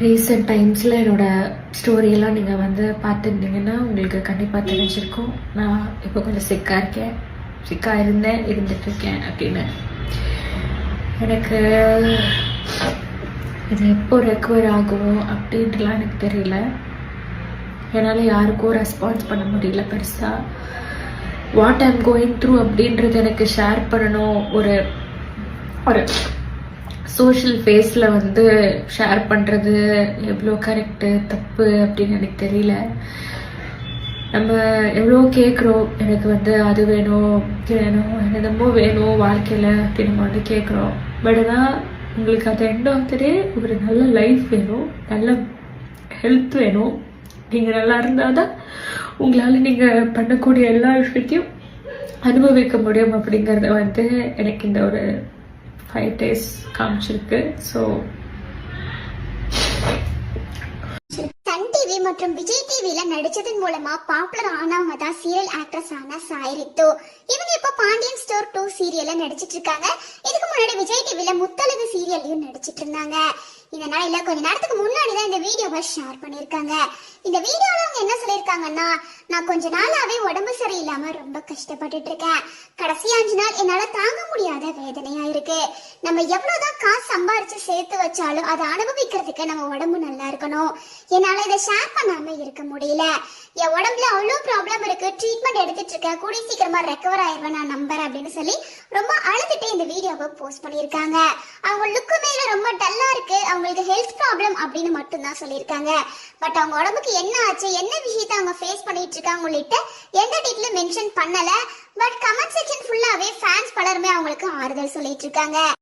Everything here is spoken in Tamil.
ரீசெண்ட் டைம்ஸில் என்னோடய ஸ்டோரியெல்லாம் நீங்கள் வந்து பார்த்துருந்தீங்கன்னா உங்களுக்கு கண்டிப்பாக தெரிஞ்சிருக்கும். நான் இப்போ கொஞ்சம் சிக்காக இருந்துட்டுருக்கேன் அப்படின்னு. எனக்கு இது எப்போ ரெக்கவர் ஆகும் அப்படின்ட்டுலாம் எனக்கு தெரியல. என்னால் யாருக்கும் ரெஸ்பான்ஸ் பண்ண முடியல பெருசாக. வாட் ஐம் கோயிங் த்ரூ அப்படின்றது எனக்கு ஷேர் பண்ணணும், ஒரு ஒரு சோஷியல் ஃபேஸில் வந்து ஷேர் பண்ணுறது எவ்வளோ கரெக்டு தப்பு அப்படின்னு எனக்கு தெரியல. நம்ம எவ்வளோ கேட்குறோம், எனக்கு வந்து அது வேணும் என்னென்னமோ வேணும் வாழ்க்கையில் அப்படின்னு நம்ம வந்து கேட்குறோம். பட் ஆனால் உங்களுக்கு அது எண்ட் ஆஃப் த டே ஒரு நல்ல லைஃப் வேணும், நல்ல ஹெல்த் வேணும். நீங்கள் நல்லா இருந்தால் தான் உங்களால் நீங்கள் பண்ணக்கூடிய எல்லா விஷயத்தையும் அனுபவிக்க முடியும் அப்படிங்கிறத வந்து எனக்கு இந்த ஒரு 5 days காமிச்சிருக்கு. ஸோ சன் டிவி மற்றும் விஜய் டிவில நடிச்சதன் மூலமா பாப்புலர் ஆனவங்க தான் சீரியல் ஆக்ட்ரஸ் ஆன சாய் ரித்து. இவங்க இப்ப பாண்டியன் ஸ்டோர் 2 சீரியல்ல நடிச்சிட்டு இருக்காங்க. இதுக்கு முன்னாடி விஜய் டிவில முத்தழகு சீரியல்லையும் நடிச்சிட்டு இருந்தாங்க. இந்த நாளில கொஞ்ச நேரத்துக்கு முன்னாடி தான் இந்த வீடியோவை ஷேர் பண்ணிருக்காங்க. இந்த வீடியோல அவங்க என்ன சொல்லிருக்காங்கன்னா, நான் கொஞ்ச நாளாவே உடம்பு சரியில்லாம ரொம்ப கஷ்டப்பட்டுட்டு இருக்கேன். கடைசி 5 நாள் என்னால தாங்க முடியாத வேதனையா இருக்கு. நம்ம எவ்வளவுதான் காசு சம்பாரிச்சு சேர்த்து வச்சாலும் அதை அனுபவிக்கிறதுக்கு நம்ம உடம்பு நல்லா இருக்கணும். என்னால இதை ஷேர் பண்ணாம இருக்க முடியல. என் உடம்புல அவ்வளோ ப்ராப்ளம் இருக்கு, ட்ரீட்மெண்ட் எடுத்துட்டு இருக்கேன், கூடிய சீக்கிரமா ரெக்கவர் ஆயிடுவேன் நான் நம்புறேன் அப்படின்னு சொல்லி ரொம்ப அழுதுட்டு இந்த வீடியோவை போஸ்ட் பண்ணியிருக்காங்க. அவங்க லுக்கு மேல ரொம்ப டல்லா இருக்கு, அவங்களுக்கு ஹெல்த் ப்ராப்ளம் அப்படின்னு மட்டும் தான் சொல்லியிருக்காங்க. பட் அவங்க உடம்புக்கு என்ன ஆச்சு, என்ன விஷயத்த அவங்க ஃபேஸ் பண்ணிட்டு இருக்காங்க உள்ளிட்ட எந்த டீட்டெயிலும் மென்ஷன் பண்ணல. பட் கமெண்ட் செக்ஷன் ஃபுல்லாவே ஃபேன்ஸ் பலருமே அவங்களுக்கு ஆறுதல் சொல்லிட்டு இருக்காங்க.